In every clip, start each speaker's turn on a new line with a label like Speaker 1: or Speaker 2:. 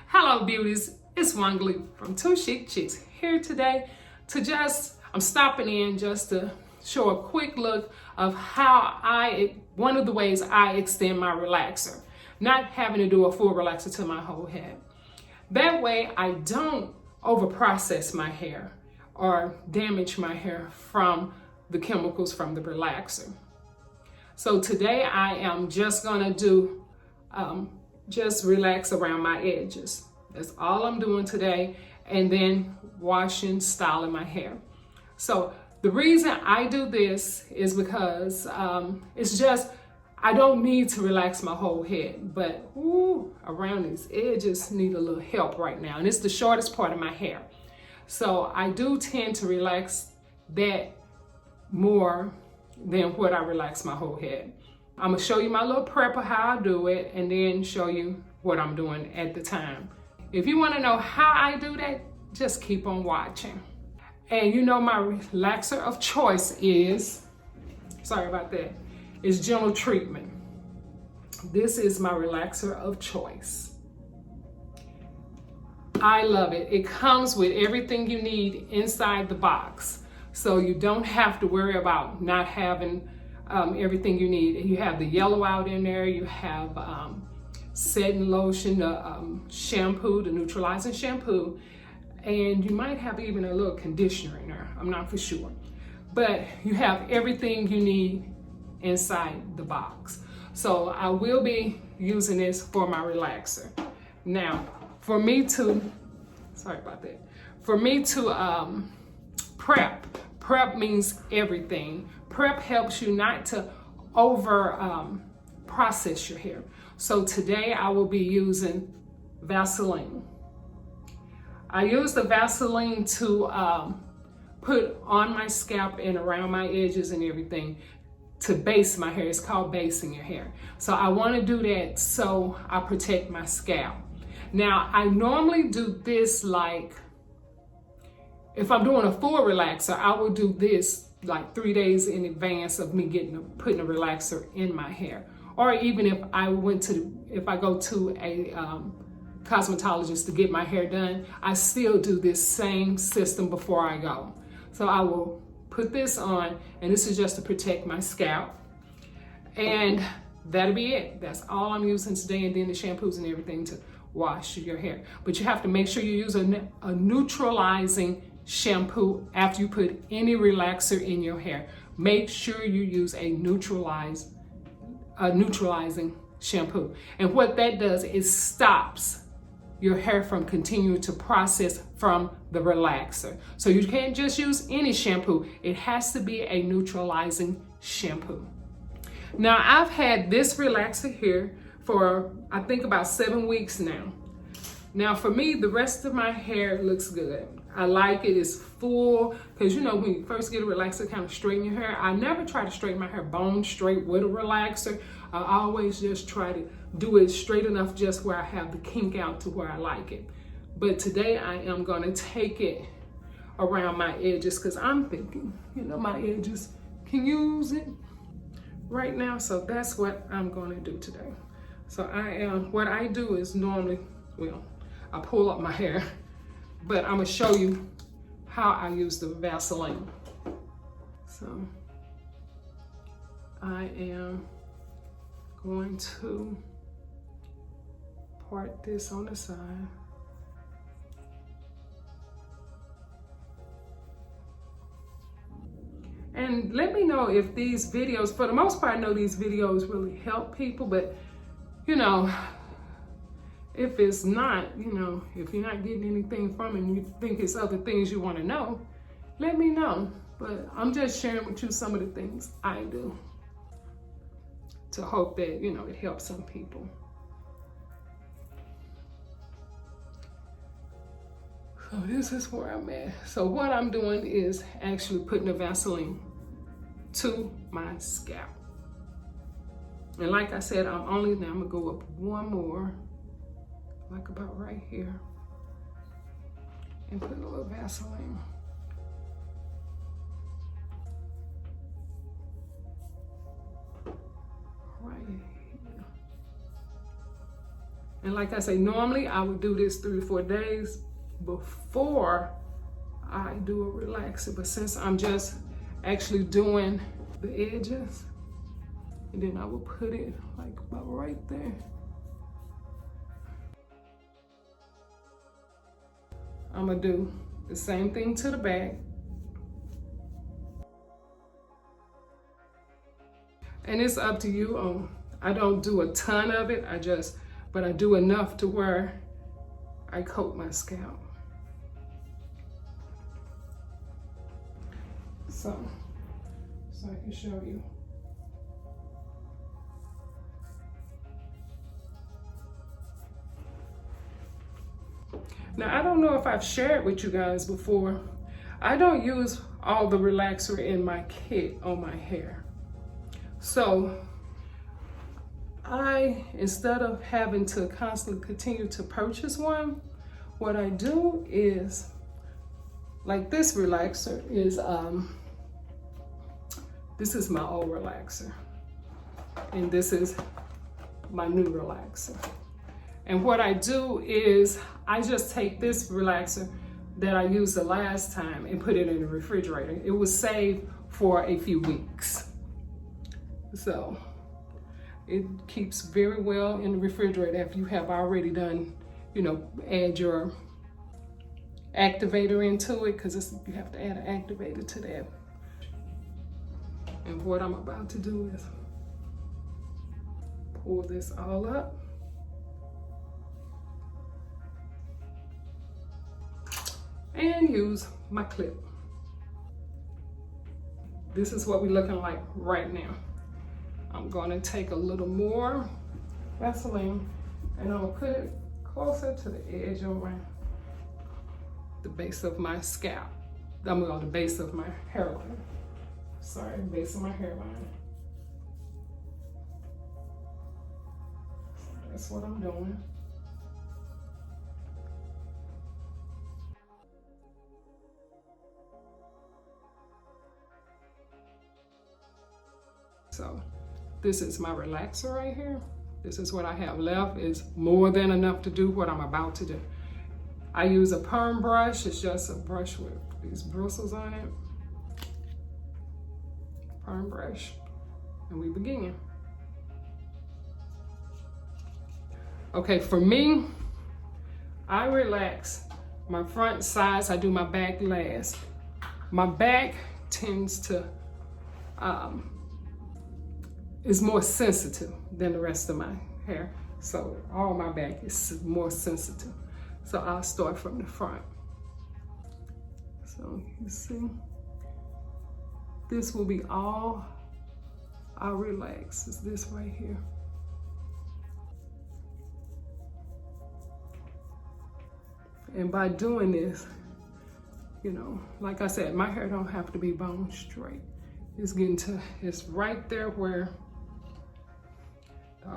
Speaker 1: Hello beauties, it's Wangli from Two Chic Chicks here today I'm stopping in just to show a quick look of one of the ways I extend my relaxer, not having to do a full relaxer to my whole head. That way I don't over process my hair or damage my hair from the chemicals from the relaxer. So today I am just gonna do just relax around my edges. That's all I'm doing today, and then washing, styling my hair. So the reason I do this is because it's just, I don't need to relax my whole head, but around these edges need a little help right now. And it's the shortest part of my hair. So I do tend to relax that more than what I relax my whole head. I'm gonna show you my little prep of how I do it and then show you what I'm doing at the time. If you wanna know how I do that, just keep on watching. And you know my relaxer of choice is, Gentle Treatment. This is my relaxer of choice. I love it. It comes with everything you need inside the box. So you don't have to worry about not having everything you need. You have the yellow out in there, you have setting lotion, the shampoo, the neutralizing shampoo, and you might have even a little conditioner in there, I'm not for sure. But you have everything you need inside the box. So I will be using this for my relaxer. Now, for me to prep means everything. Prep helps you not to over process your hair. So today I will be using Vaseline. I use the Vaseline to put on my scalp and around my edges and everything to base my hair. It's called basing your hair. So I want to do that so I protect my scalp. Now I normally do this like, if I'm doing a full relaxer, I will do this like 3 days in advance of me putting a relaxer in my hair. Or even if I go to a cosmetologist to get my hair done, I still do this same system before I go. So I will put this on, and this is just to protect my scalp. And that'll be it. That's all I'm using today, and then the shampoos and everything to wash your hair. But you have to make sure you use a neutralizing shampoo after you put any relaxer in your hair. Make sure you use a neutralizing shampoo. And what that does is stops your hair from continuing to process from the relaxer. So you can't just use any shampoo. It has to be a neutralizing shampoo. Now I've had this relaxer here for I think about 7 weeks now. Now for me, the rest of my hair looks good. I like it, it's full, because you know when you first get a relaxer, kind of straighten your hair. I never try to straighten my hair bone straight with a relaxer. I always just try to do it straight enough just where I have the kink out to where I like it. But today I am gonna take it around my edges because I'm thinking, you know, my edges can use it right now. So that's what I'm gonna do today. So what I do is normally, I pull up my hair, but I'm gonna show you how I use the Vaseline. So I am going to part this on the side. And let me know if these videos, for the most part, I know these videos really help people, but you know, if it's not, you know, if you're not getting anything from it and you think it's other things you want to know, let me know. But I'm just sharing with you some of the things I do to hope that, you know, it helps some people. So this is where I'm at. So what I'm doing is actually putting the Vaseline to my scalp. And like I said, I'm gonna go up one more, like about right here, and put a little Vaseline. Right here. And like I say, normally I would do this 3 or 4 days before I do a relaxer. But since I'm just actually doing the edges, and then I will put it like about right there. I'm gonna do the same thing to the back. And it's up to you. I don't do a ton of it, but I do enough to where I coat my scalp. So I can show you. Now, I don't know if I've shared with you guys before, I don't use all the relaxer in my kit on my hair. So instead of having to constantly continue to purchase one, what I do is, like this relaxer is, this is my old relaxer. And this is my new relaxer. And what I do is I just take this relaxer that I used the last time and put it in the refrigerator. It was saved for a few weeks. So it keeps very well in the refrigerator after you have already done, add your activator into it, because you have to add an activator to that. And what I'm about to do is pull this all up. And use my clip. This is what we're looking like right now. I'm gonna take a little more Vaseline and I'm gonna put it closer to the edge of the base of my scalp. I'm on the base of my hairline. Sorry, base of my hairline. That's what I'm doing. So this is my relaxer right here. This is what I have left. It's more than enough to do what I'm about to do. I use a perm brush. It's just a brush with these bristles on it. Perm brush. And we begin. Okay, for me, I relax my front sides. I do my back last. My back tends to, is more sensitive than the rest of my hair. So all my back is more sensitive. So I'll start from the front. So you see, this will be all I'll relax, is this right here. And by doing this, like I said, my hair don't have to be bone straight. It's right there where,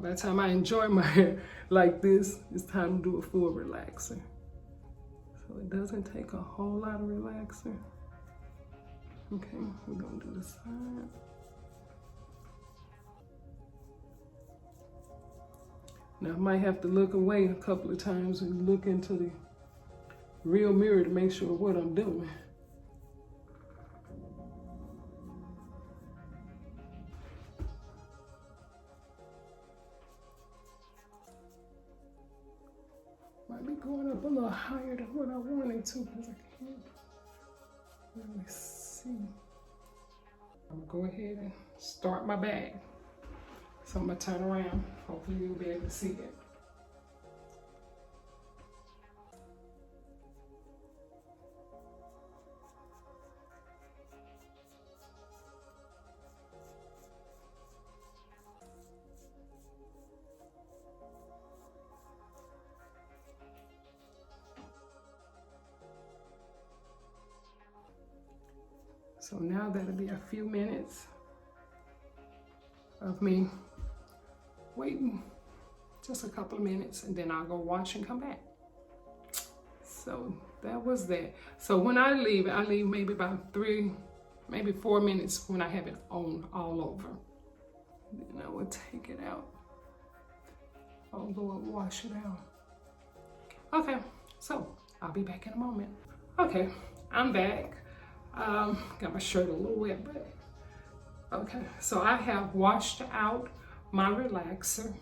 Speaker 1: by the time I enjoy my hair like this, it's time to do a full relaxer. So it doesn't take a whole lot of relaxer. Okay, we're gonna do the side. Now I might have to look away a couple of times and look into the real mirror to make sure what I'm doing. Might be going up a little higher than what I wanted to because I can't really see. I'm gonna go ahead and start my bag. So I'm gonna turn around. Hopefully you'll be able to see it. So now that'll be a few minutes of me waiting, just a couple of minutes, and then I'll go wash and come back. So that was that. So when I leave maybe about 3, maybe 4 minutes when I have it on all over. Then I will take it out. I'll go and wash it out. Okay, so I'll be back in a moment. Okay, I'm back. Got my shirt a little wet, but okay. So I have washed out my relaxer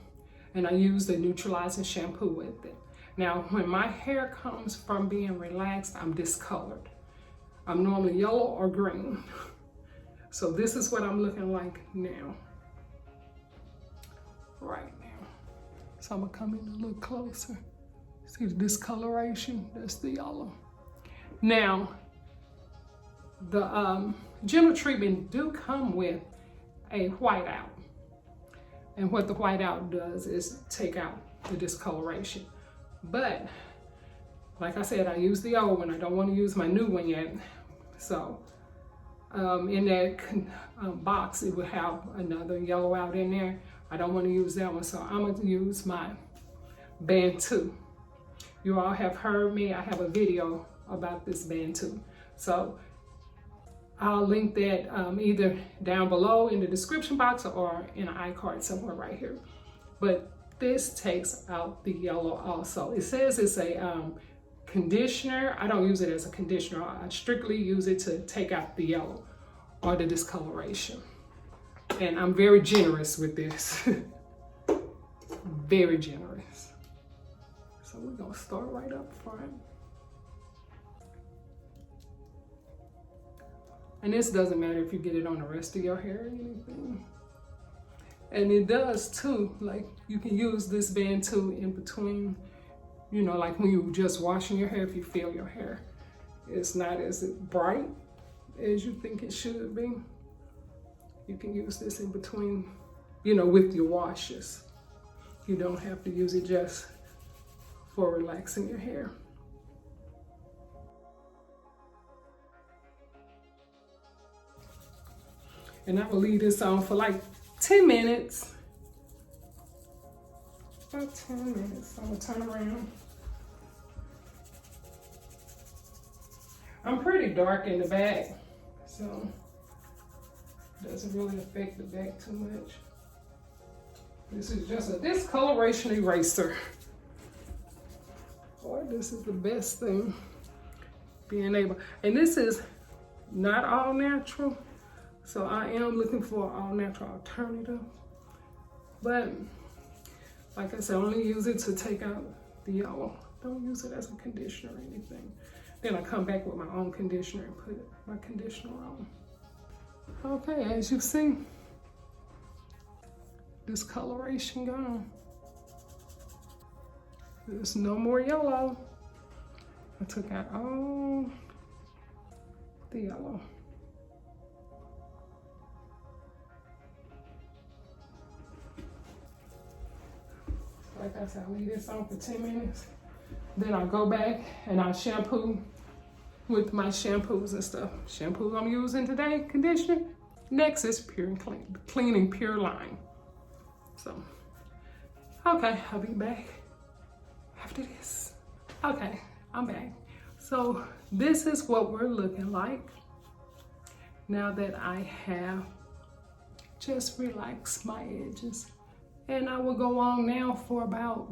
Speaker 1: and I used the Neutralizing shampoo with it. Now, when my hair comes from being relaxed, I'm discolored. I'm normally yellow or green. So this is what I'm looking like now. Right now. So I'm gonna come in a little closer. See the discoloration? That's the yellow. Now, the gentle treatment do come with a whiteout. And what the whiteout does is take out the discoloration. But, like I said, I use the old one. I don't want to use my new one yet. So, in that box, it will have another yellow out in there. I don't want to use that one, so I'm going to use my Bantu. You all have heard me. I have a video about this Bantu. So, I'll link that either down below in the description box or in an iCard somewhere right here. But this takes out the yellow also. It says it's a conditioner. I don't use it as a conditioner. I strictly use it to take out the yellow or the discoloration. And I'm very generous with this. Very generous. So we're gonna start right up front. And this doesn't matter if you get it on the rest of your hair or anything. And it does too, like you can use this Bantu in between, you know, like when you're just washing your hair, if you feel your hair it's not as bright as you think it should be. You can use this in between, you know, with your washes. You don't have to use it just for relaxing your hair. And I will leave this on for like 10 minutes. About 10 minutes. I'm gonna turn around. I'm pretty dark in the back, so it doesn't really affect the back too much. This is just a discoloration eraser. Boy, this is the best thing. Being able, and this is not all natural. So I am looking for an all-natural alternative. But like I said, only use it to take out the yellow. Don't use it as a conditioner or anything. Then I come back with my own conditioner and put my conditioner on. Okay, as you see, discoloration gone. There's no more yellow. I took out all the yellow. Like I said, I'll leave this on for 10 minutes. Then I'll go back and I'll shampoo with my shampoos and stuff. Shampoo I'm using today, conditioner, Nexxus Pure and Clean, Cleaning Pure Line. So, okay, I'll be back after this. Okay, I'm back. So this is what we're looking like now that I have just relaxed my edges. And I will go on now for about,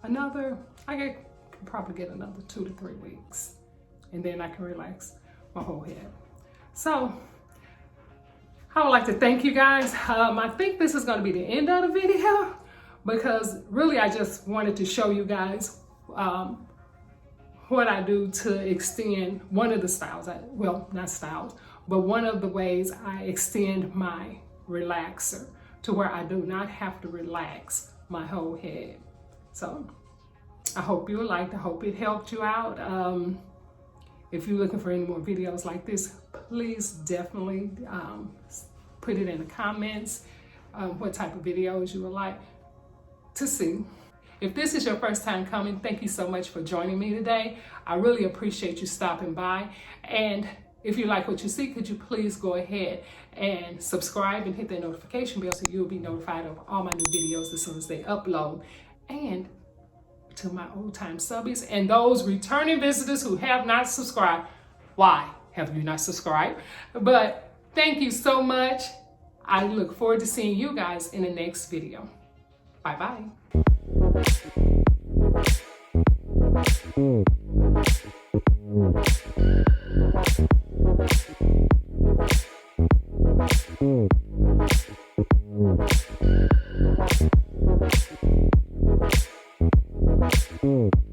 Speaker 1: I could probably get another 2 to 3 weeks. And then I can relax my whole head. So, I would like to thank you guys. I think this is gonna be the end of the video because really I just wanted to show you guys what I do to extend one of the styles, well, not styles, but one of the ways I extend my relaxer to where I do not have to relax my whole head. So I hope you liked, I hope it helped you out. If you're looking for any more videos like this, please definitely put it in the comments what type of videos you would like to see. If this is your first time coming, thank you so much for joining me today. I really appreciate you stopping by. And if you like what you see, could you please go ahead and subscribe and hit that notification bell so you'll be notified of all my new videos as soon as they upload. And to my old time subbies and those returning visitors who have not subscribed, why have you not subscribed? But thank you so much. I look forward to seeing you guys in the next video. Bye-bye.
Speaker 2: Mm.